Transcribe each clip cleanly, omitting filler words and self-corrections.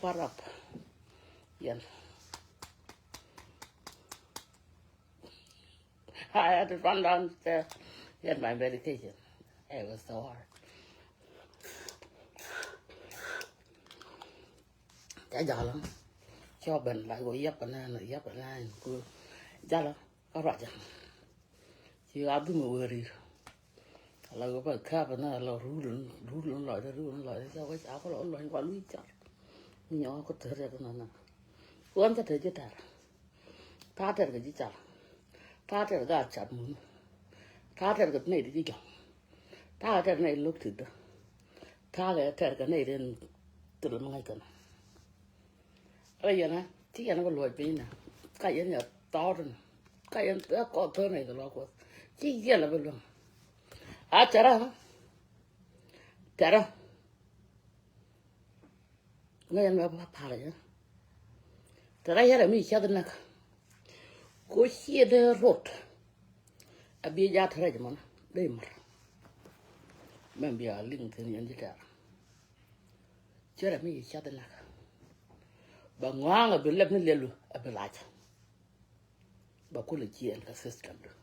parap. Yan. I had to run downstairs, get my medication. It was so hard. Chả giỏi lắm. Cho bệnh lại của dấp ở này. Chả lắm. Có rõ chẳng. Chứ áo tôi mà đi. Là có phải khá và nó là rú lưỡng loại đó. Sao cái áo có lỗi loại quá lũy chặt. Nhỏ có thể ra cái này. Cuốn cho thế chứ ta. Ta thật cái gì chả. Ta thật cái chặt muốn. Ta thật cái này đi chứ chẳng. Ta thật này lúc thử đó. Ta thật cái này đến từ lúc ngay cần. Bây giờ nè, chỉ là nó có lỗi bí nè. Cái gì là to rồi. Cái gì có thơ này là lo quá. Chỉ gì là bên luôn. À chả ra hả? Chả ra. Ngay anh bà phá lại nhá. Chả ra là mình xa tên nè. Cô xia đơ rốt. À bia giá thở ra chứ mà. Đây mà. Mình bia linh thế này anh chứ chả. Chả ra mình xa tên nè. Bà ngoan ở bên lấp nó liền luôn. Ở bên lại chả. Bà cô là chị anh cả system được.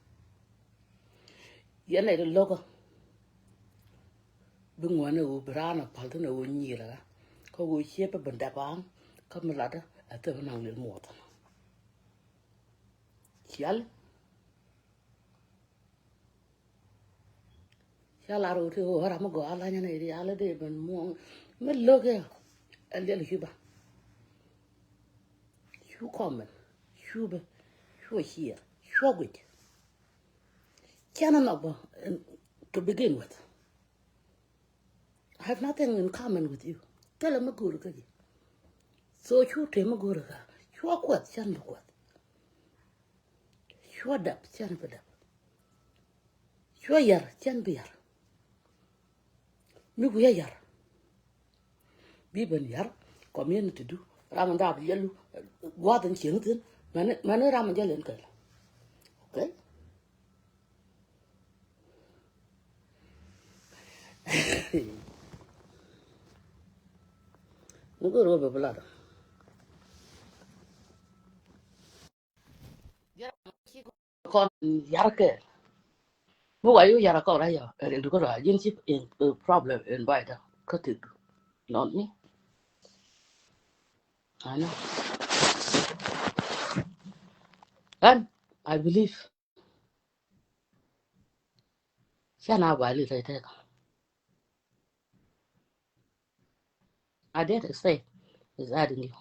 Yên này là lâu cơ. Bên ngoài nó u bra nó phá nó u nhì là. Có u xếp ở bên đạp án. Có mình lát đó. Ở tới bên năng liền một. Chál. Chál là rồi thì u hả mà gọi là như này đi. Ala đi bên muông. Mình lâu kìa. Anh liền là bà. Chú comment. Chú bà. Chú here. Chú quýt. Chana no to begin with. I have nothing in common with you. Tell him a good guy. So you tell a good guy. You are what? Chan what? You are dap, chan bedap. You are yar, chan beer. Me we are yar. Biban yar, community do. Ramandab yellow, what and chington, man Ramandel and girl. Okay? Nó cứ rồi bờ lạt. Con yar ke. Mu ayu yar ko ra ya. El ko ra yin chip in problem in bite. Cut it. Not me. I know. And I believe. Shana bali sai ta. I dare to say is adding you.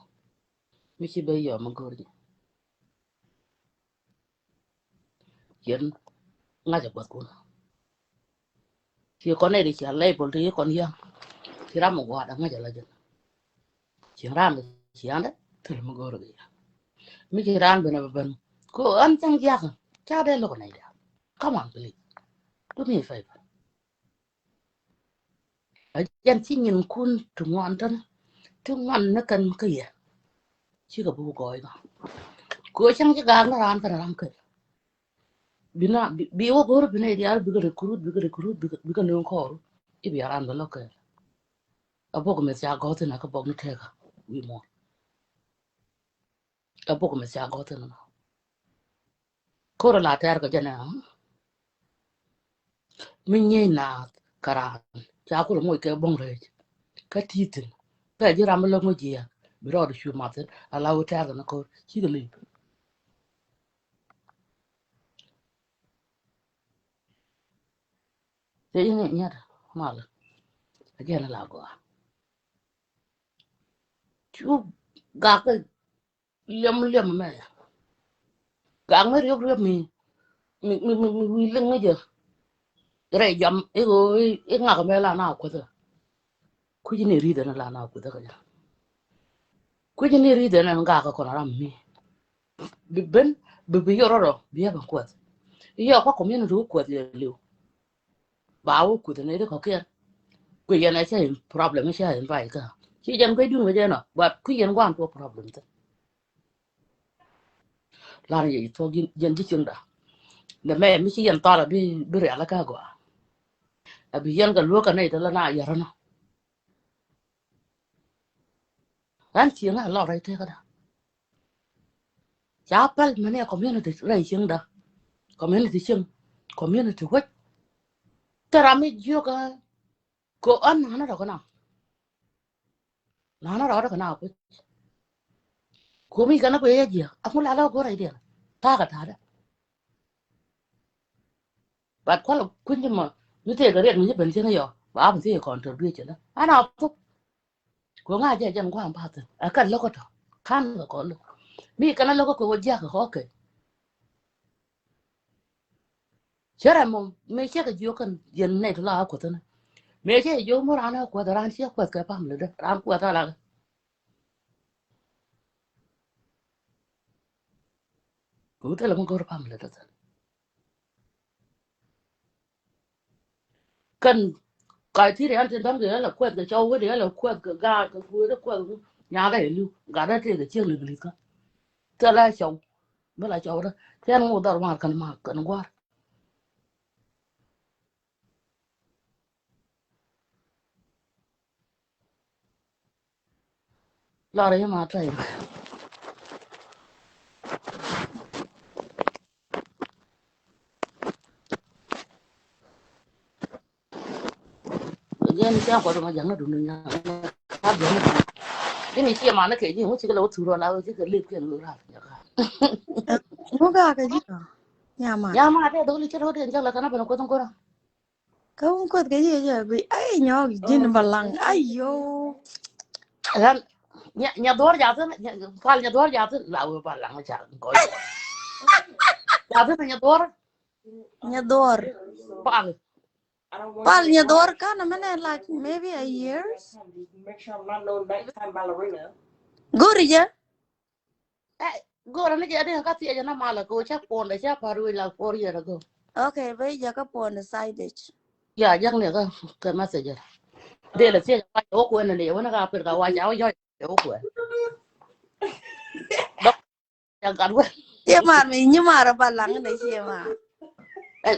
Michi be yo magori. Yen nga ja kwat kun. Ki con này đi chả label thì con hiang. Thì ra một quả đã nga ja la jen. Chỉ ran chỉ ăn đấy. Thì magori. Michi ran ben. Ko an chang ja. Cha de lo này. Come on please. Do me a favor. Jen chi nhìn kun tu ngon tan. Tu ngon nó cần cái gì. Chứ cả bu gọi mà. Cô chẳng chỉ gang nó ran cái. Bina biwa goro bina ideal biga recruit nung kor ibi aran the local abog me sia got na ka bog ni tega we more abog me sia got na kor la ter ka jana minye na kara cha ko mo ke bong re ka titin pe ji ram lo mo ji ya bi ro shu ma ten ala wo ter na ko chi de li te ni nya mal ajana la go chu ga ka liam me ga ngar yo mi leng nge je re jam e go e nga ka me la na ko de ku ji ni ri de na la na ko de ka ku ji ni ri de na nga ka ko na ram mi bi ben bi yo ro bi ya ba ko yo ko community ko de le ba wo ku de ne de ko ke ku ya na sai problem sai ba ka chi jam ko dun je na ba ku yen wan to problem ta la ni to gen ji chung da de me mi chi yen ta la bi re la ka go a bi yen ga lo ka ne de la na ya ra na Ran chiang a lo right ka da. Chapal mane community rai chiang da. Community chiang. Community what? Tarami yoga ko an hana da kana. Nana ra da kana ko. Ko mi kana ko ye ji. Aku la la ko rai dia. Ta ka ta da. But kwala kunji ma you take a red me ben chiang yo. Ba ba ti contribute la. Ana to ko nga je jan kwa ba ta. Akan lo ko to. Kan ko lo. Mi kana lo ko ja ko ke. Chera mo me che ka yo kan yen ne to la ko ta. Me che yo mo ran ko da ran che ko ka pam le da. Ran ko ta la. Ko ta la mo ko pam le da. Kan cái thì anh trên đó cái là quét cái châu cái đấy là quét cái ga cái cuối đó quét nhà cái lưu gà đó thì cái chiếc lưỡi lưỡi cơ thế là châu mới là châu đó thế anh ngồi đó mà cần qua lo đấy mà trời cái này xem có được mà chẳng nó đúng nha khác giống cái này xem mà nó kể gì cũng chỉ cái lỗ thử rồi là chỉ cái liệp cái lỗ ra Muga ka jiro. Nyama. nhà mà thế đó cái đó thì chắc là cái nó phải có trong cô đó Ka un kot ka jiro bi ai nyog jin balang. Ayo. anh nhà đuổi giá thế phải nhà đuổi giá thế là ở bên làng chả có giá thế nhà đuổi Nyador. phải Pal nyador ka na mane like maybe a year. Make sure I'm not no nighttime ballerina. Guri ja. Go and get a cat in a malago, chap on the chap like 4 years ago. Okay, bai ja ka pon the side ditch. Yeah, young nigga, the messenger. They'll say, I walk when they want to go up and watch out your awkward. Young got what? Ye mar mi nyumara balang ne che ma.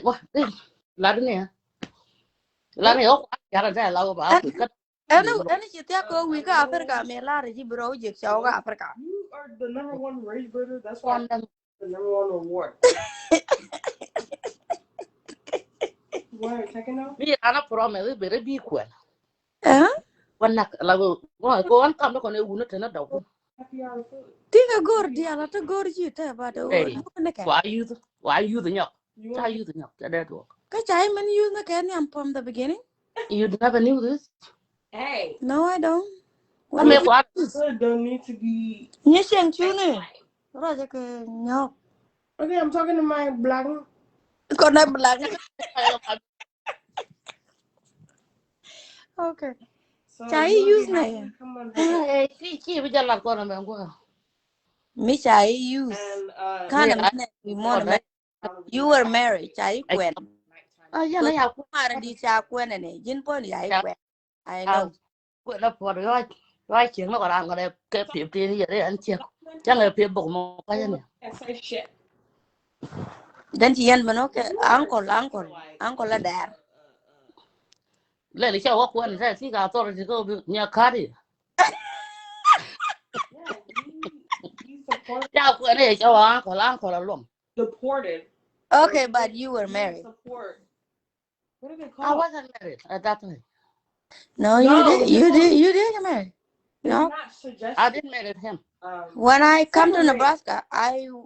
What? Ladnia. Lani, oh, I got a low about it. Anu chi tia ko wi ka Africa me la re ji bro je chao ga Africa. You are the #1 race breeder. That's why One the #1 reward. Why taking out? me, I'm a promise, very big one. Eh? One knock, like, go on, come on a wounded and a dog. Happy hour food. Tiga gor dia la ta gor ji ta ba do Hey, ne ka. why you the knock? You Why want you the knock? That work. Ka chai man use na ka ni from the beginning? You never knew this? Hey. No, I don't. I mean, what? Food don't need to be. Nye sheng chu ne. Ra ja ke nyok. Okay, I'm talking to my black. Ko na belang. Okay. So Chai you'll use be na happy ya. to come on visit. Chị bây giờ làm con là mẹ qua. Mi chai use. And Kind of Yeah, man we con want đấy. you were married. Chai kwen. Giờ này học Mara di cha kwen ne. Jin po ni ai kwen. I know. quên nó phật rồi rồi chuyện nó còn làm cái này cái phiền tiền gì đấy anh chưa chắc là phiền bụng một cái này and say shit. Dan chi yan mano ke uncle la dar. lấy cho có quên ra thì cả tôi thì có nhà khác đi You support chào quên này cho anh còn là luôn deported. Okay, but you were married. Support. What do they I call it? wasn't married at that time. No, you did. You did get married. It's No. not suggested. I didn't marry him. When I come to Separate. Nebraska,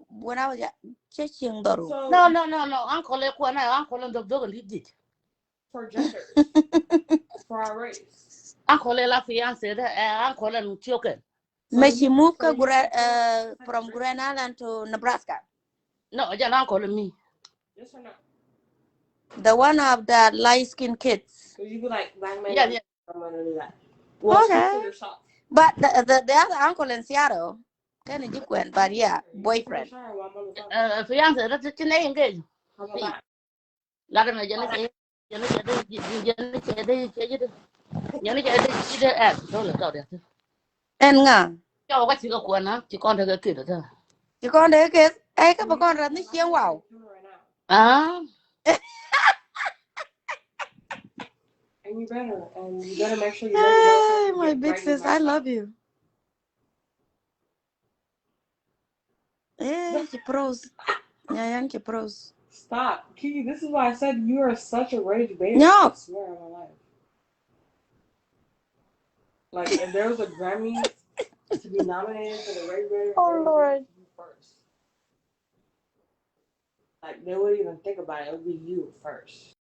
when I was at Cheching Doru. So No. Uncle le quên này uncle lên được được đi đi. for genders, for our race. Uncle le la fiance đấy uncle lên chưa kể. May she moved from Grand Island to Nebraska. No, giờ uncle lên me. Yes or no? The one of the light-skinned kids. So you be like black man. Yeah. I'm gonna do that. Well, Okay. consider yourself. But the other uncle in Seattle, kind of different, but yeah, boyfriend. Fiance đó chứ này cái. How about that? Là cái này giờ nó chạy đi thôi là cậu đẹp. And nga. Cho cái chỉ có quần á, chỉ con thấy cái kiểu đó thôi. Chỉ con đấy cái các bà con ra nó chiên wow. À. And you better make sure you Hey, my big sis, I love you. Che pros. Nyayang che pros. Stop. Kiki, this is why I said you are such a rage baby. No. I swear on my life. Like, if there was a Grammy to be nominated for the Rage Bader, Oh, Lord. you first. Like, they wouldn't even think about it. It would be you first.